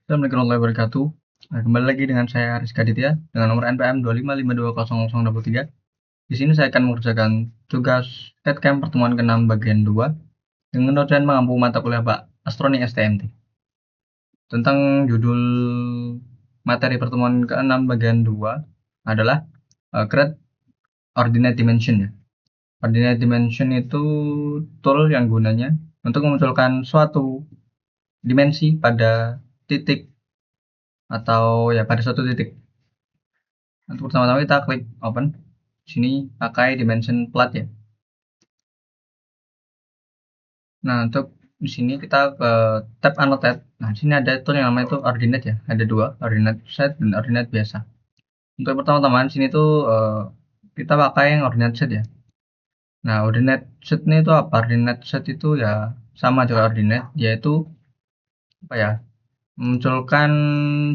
Assalamualaikum warahmatullahi wabarakatuh. Nah, kembali lagi dengan saya Rizka Ditya dengan nomor NPM 255200023. Di sini saya akan mengerjakan tugas StatCamp pertemuan ke-6 bagian 2 dengan dosen mengampu mata kuliah Pak Astronik STMT. Tentang judul materi pertemuan ke-6 bagian 2 adalah create ordinate dimension ya. Ordinate dimension itu tool yang gunanya untuk memunculkan suatu dimensi pada titik atau ya pada suatu titik. Untuk pertama-tama kita klik open. Sini pakai dimension plot ya. Nah, untuk di sini kita ke tab annotate. Nah, di sini ada tool yang namanya itu ordinate ya. Ada dua, ordinate set dan ordinate biasa. Untuk pertama-tama di sini tuh kita pakai yang ordinate set ya. Nah, ordinate set ini itu apa? Ordinate set itu ya sama juga ordinate, yaitu apa ya? Memunculkan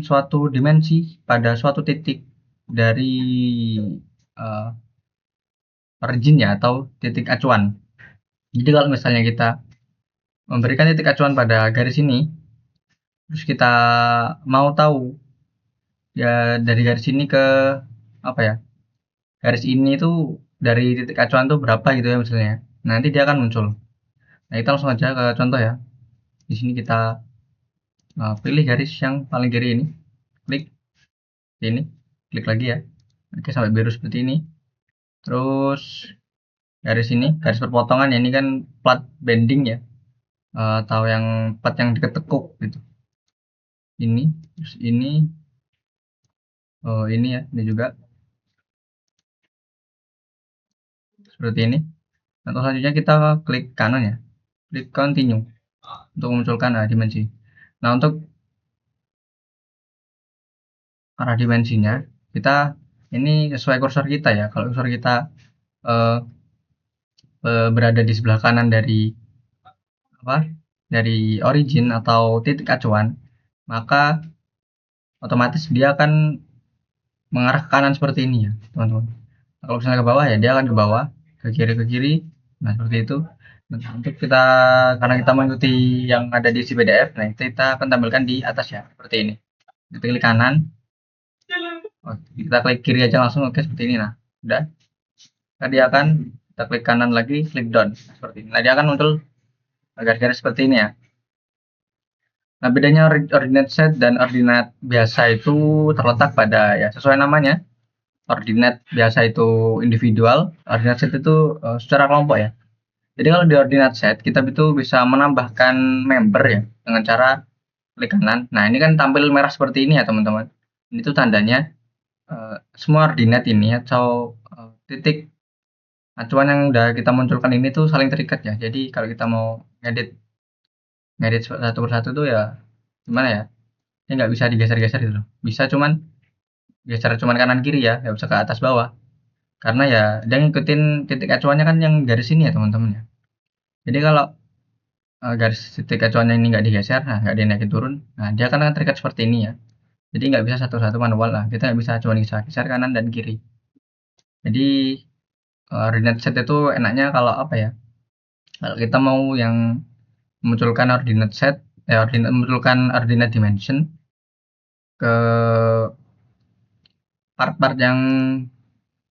suatu dimensi pada suatu titik dari originnya atau titik acuan. Jadi kalau misalnya kita memberikan titik acuan pada garis ini, terus kita mau tahu ya dari garis ini ke apa ya, garis ini tuh dari titik acuan tuh berapa gitu ya misalnya. Nanti dia akan muncul. Nah, kita langsung aja ke contoh ya. Di sini kita pilih garis yang paling kiri ini, klik ini, klik lagi ya. Oke, sampai biru seperti ini. Terus garis ini, garis perpotongan ya, ini kan plat bending ya, atau yang plat yang diketekuk gitu. Ini, terus ini, ini ya, ini juga seperti ini. Atau selanjutnya kita klik kanan ya, klik continue untuk memunculkan dimensi. Nah, untuk arah dimensinya kita ini sesuai kursor kita ya. Kalau kursor kita uh, berada di sebelah kanan dari apa? Dari origin atau titik acuan, maka otomatis dia akan mengarah ke kanan seperti ini ya, teman-teman. Nah, kalau misalnya ke bawah ya dia akan ke bawah, ke kiri. Nah, seperti itu. Nah, untuk kita karena kita mengikuti yang ada di isi PDF, nah kita akan tampilkan di atas ya, seperti ini. Kita klik kanan, kita klik kiri aja langsung, oke seperti ini. Nah, udah. Nah, dia akan kita klik kanan lagi, klik down seperti ini. Nah, dia akan muncul garis-garis seperti ini ya. Nah, bedanya ordinate set dan ordinate biasa itu terletak pada ya sesuai namanya. Ordinate biasa itu individual, ordinate set itu secara kelompok ya. Jadi kalau di ordinate set kita itu bisa menambahkan member ya dengan cara klik kanan. Nah, ini kan tampil merah seperti ini ya, teman-teman. Ini tuh tandanya semua ordinate ini atau titik acuan yang udah kita munculkan ini tuh saling terikat ya. Jadi kalau kita mau ngedit satu persatu tuh ya gimana ya? Ya nggak bisa digeser-geser gitu loh. Bisa cuman geser cuman kanan kiri ya, nggak bisa ke atas bawah. Karena ya dia ngikutin titik acuannya kan yang garis ini ya, teman-teman ya. Jadi kalau garis titik acuannya ini nggak digeser, nah nggak dinaikin turun, nah dia akan terikat seperti ini ya. Jadi nggak bisa satu-satu manual lah, kita nggak bisa cuma geser kanan dan kiri. Jadi ordinate set itu enaknya kalau apa ya, kalau kita mau yang memunculkan ordinate set, memunculkan ordinate dimension ke part-part yang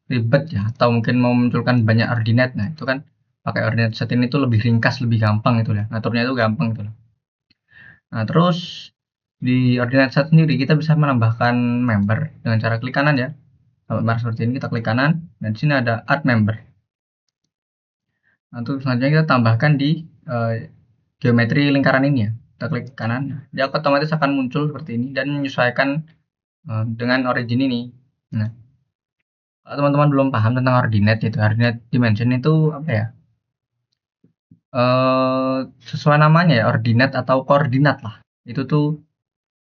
ribet ya, atau mungkin mau memunculkan banyak ordinate, nah itu kan pakai ordinate set ini tuh lebih ringkas, lebih gampang gitu ya, ngaturnya itu gampang gitu loh. Nah, terus di ordinate set sendiri kita bisa menambahkan member dengan cara klik kanan ya. Kalau merah seperti ini kita klik kanan dan di sini ada add member. Nah, untuk selanjutnya kita tambahkan di geometri lingkaran ini ya. Kita klik kanan, dia otomatis akan muncul seperti ini dan menyesuaikan dengan origin ini. Nah, kalau teman-teman belum paham tentang ordinate itu, ordinate dimension itu apa ya? Sesuai namanya ya, ordinate atau koordinat lah. Itu tuh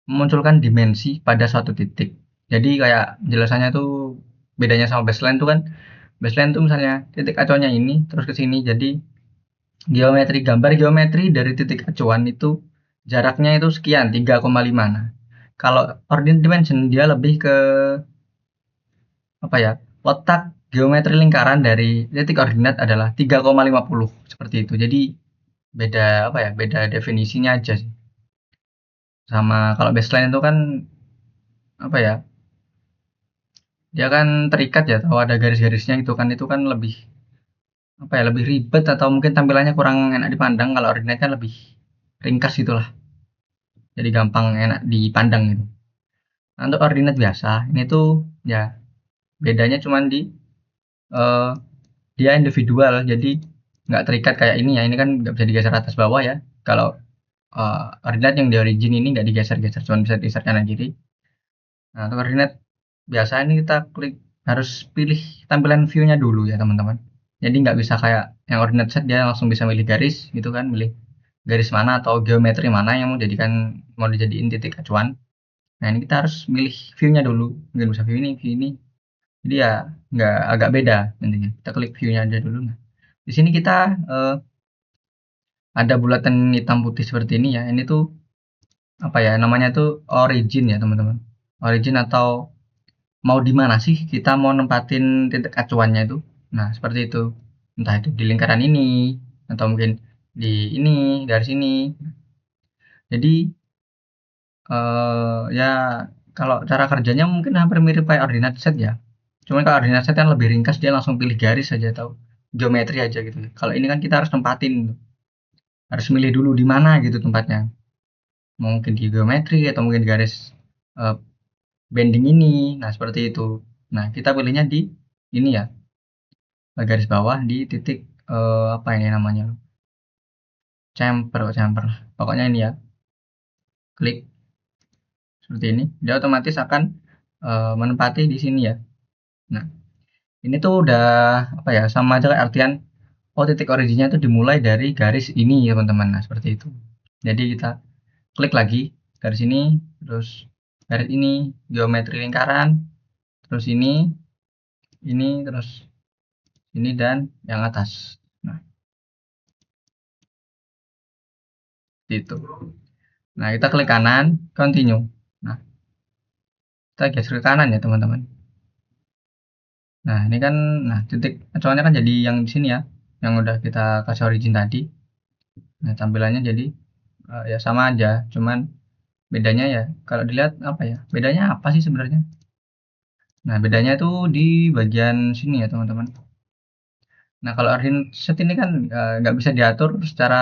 memunculkan dimensi pada suatu titik. Jadi kayak penjelasannya tuh bedanya sama baseline tuh kan, baseline tuh misalnya titik acuannya ini terus ke sini, jadi gambar geometri dari titik acuan itu jaraknya itu sekian 3,5. Nah, kalau ordinate dimension dia lebih ke apa ya, letak geometri lingkaran dari titik ordinat adalah 3,50 seperti itu. Jadi beda apa ya, beda definisinya aja sih. Sama kalau baseline itu kan apa ya? Dia kan terikat ya, atau ada garis-garisnya gitu kan, itu kan lebih apa ya, lebih ribet atau mungkin tampilannya kurang enak dipandang. Kalau ordinate kan lebih ringkas gitulah, jadi gampang enak dipandang gitu. Nah, untuk ordinate biasa ini tuh ya bedanya cuman di eh, dia individual, jadi nggak terikat kayak ini ya. Ini kan nggak bisa digeser atas bawah ya. Kalau ordinate yang di origin ini nggak digeser-geser, cuma bisa digeser kanan kiri. Nah, untuk ordinate biasa ini kita klik, harus pilih tampilan view-nya dulu ya teman-teman. Jadi nggak bisa kayak yang ordinate set dia langsung bisa milih garis gitu kan, milih garis mana atau geometri mana yang mau dijadiin titik acuan. Nah, ini kita harus milih view-nya dulu. Mungkin bisa view ini, view ini. Jadi ya nggak, agak beda intinya. Kita klik view-nya aja dulu. Nah, di sini kita ada bulatan hitam putih seperti ini ya. Ini tuh apa ya namanya tuh, origin ya teman-teman. Origin atau mau di mana sih kita mau nempatin titik acuannya itu. Nah, seperti itu. Entah itu di lingkaran ini atau mungkin di ini, dari sini. Jadi ya kalau cara kerjanya mungkin hampir mirip kayak ordinate set ya. Cuman kalau ordinate set kan lebih ringkas, dia langsung pilih garis saja atau geometri aja gitu. Kalau ini kan kita harus tempatin, harus milih dulu di mana gitu tempatnya. Mungkin di geometri atau mungkin garis eh, bending ini. Nah, seperti itu. Nah, kita pilihnya di ini ya, garis bawah di titik apa ini namanya? Chamfer lah. Pokoknya ini ya. Klik seperti ini. Dia otomatis akan menempati di sini ya. Nah, ini tuh udah apa ya? Sama aja kayak artian oh titik originnya itu dimulai dari garis ini ya, teman-teman. Nah, seperti itu. Jadi kita klik lagi garis ini, terus garis ini, geometri lingkaran, terus ini terus ini dan yang atas. Nah, itu. Nah, kita klik kanan, continue. Nah, kita geser ke kanan ya, teman-teman. Nah, ini kan nah titik acuannya kan jadi yang di sini ya, yang udah kita kasih origin tadi. Nah, tampilannya jadi ya sama aja, cuman bedanya ya kalau dilihat apa ya? Bedanya apa sih sebenarnya? Nah, bedanya itu di bagian sini ya, teman-teman. Nah, kalau ordinate set ini kan nggak bisa diatur secara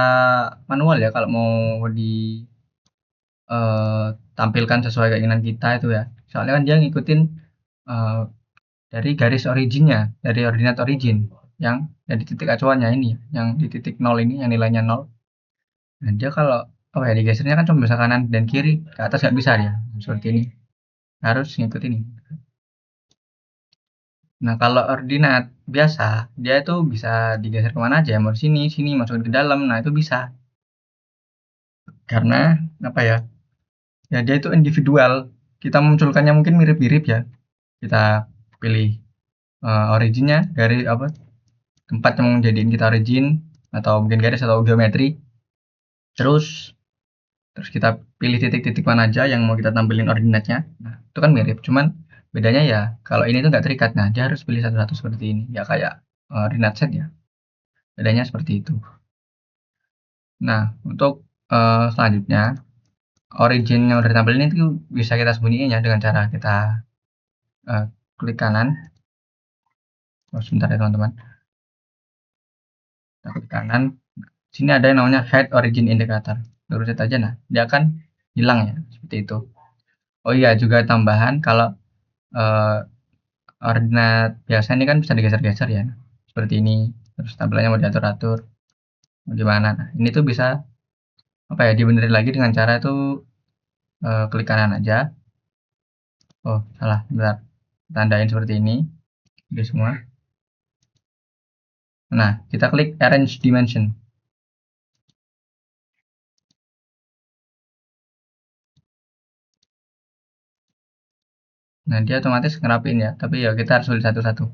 manual ya kalau mau ditampilkan sesuai keinginan kita itu ya. Soalnya kan dia ngikutin eh, dari garis originnya, dari ordinate origin yang dari titik acuannya ini, yang di titik 0 ini yang nilainya 0. Nah, dia kalau apa ya digesernya kan cuma bisa kanan dan kiri, ke atas nggak bisa ya. Seperti ini. Harus ngikut ini. Nah, kalau ordinat biasa, dia itu bisa digeser kemana aja, mau sini, sini, masukin ke dalam. Nah, itu bisa. Karena apa ya? Ya dia itu individual. Kita munculkannya mungkin mirip-mirip ya. Kita pilih originnya dari apa? Tempat yang menjadiin kita origin atau mungkin garis atau geometri. Terus terus kita pilih titik-titik mana aja yang mau kita tampilin ordinatnya. Nah, itu kan mirip. Cuman bedanya ya kalau ini tuh nggak terikat. Nah, dia harus pilih satu-satu seperti ini. Ya kayak ordinate set ya. Bedanya seperti itu. Nah, untuk selanjutnya, origin yang udah ditampilin itu bisa kita sembunyiin ya dengan cara kita klik kanan. Oh, sebentar ya teman-teman. Kita klik kanan. Sini ada yang namanya hide origin indicator. Terus set aja, nah dia akan hilang ya, seperti itu. Oh iya, juga tambahan kalau eh, ordinat biasa ini kan bisa digeser-geser ya. Seperti ini. Terus tampilannya mau diatur-atur. Gimana? Nah, ini tuh bisa apa ya dibenerin lagi dengan cara itu klik kanan aja. Oh, salah. Bentar. Tandain seperti ini. Oke semua. Nah, kita klik arrange dimension. Nah, dia otomatis ngerapin ya. Tapi ya kita harus pilih satu-satu.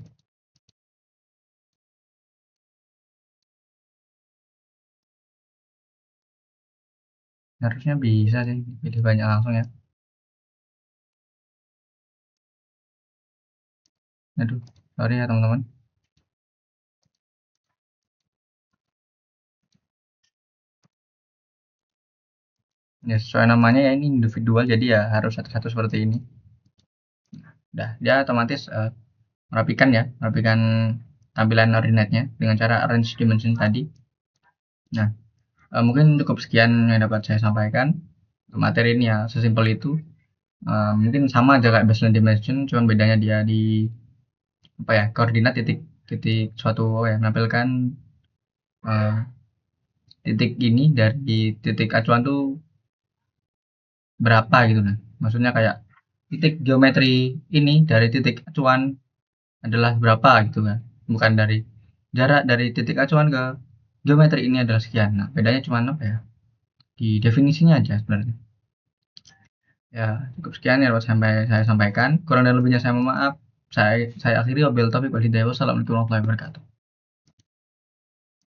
Harusnya bisa sih pilih banyak langsung ya. Aduh, sorry ya teman-teman. Ya, sesuai namanya ya ini individual, jadi ya harus satu-satu seperti ini. Udah, dia otomatis merapikan tampilan ordinate-nya dengan cara arrange dimension tadi. Nah, mungkin cukup sekian yang dapat saya sampaikan. Materi ini ya sesimpel itu. Mungkin sama aja kayak baseline dimension, cuman bedanya dia di apa ya, koordinat titik suatu ya, menampilkan titik ini dari titik acuan tuh berapa gitu kan. Maksudnya kayak titik geometri ini dari titik acuan adalah berapa gitu kan. Bukan dari jarak dari titik acuan ke geometri ini adalah sekian. Nah, bedanya cuma apa ya? Di definisinya aja sebenarnya. Ya, cukup sekian yang dapat saya sampaikan. Kurang dan lebihnya saya mohon maaf. Saya akhiri wabillahi taufiq wal hidayah. Wassalamualaikum warahmatullahi wabarakatuh.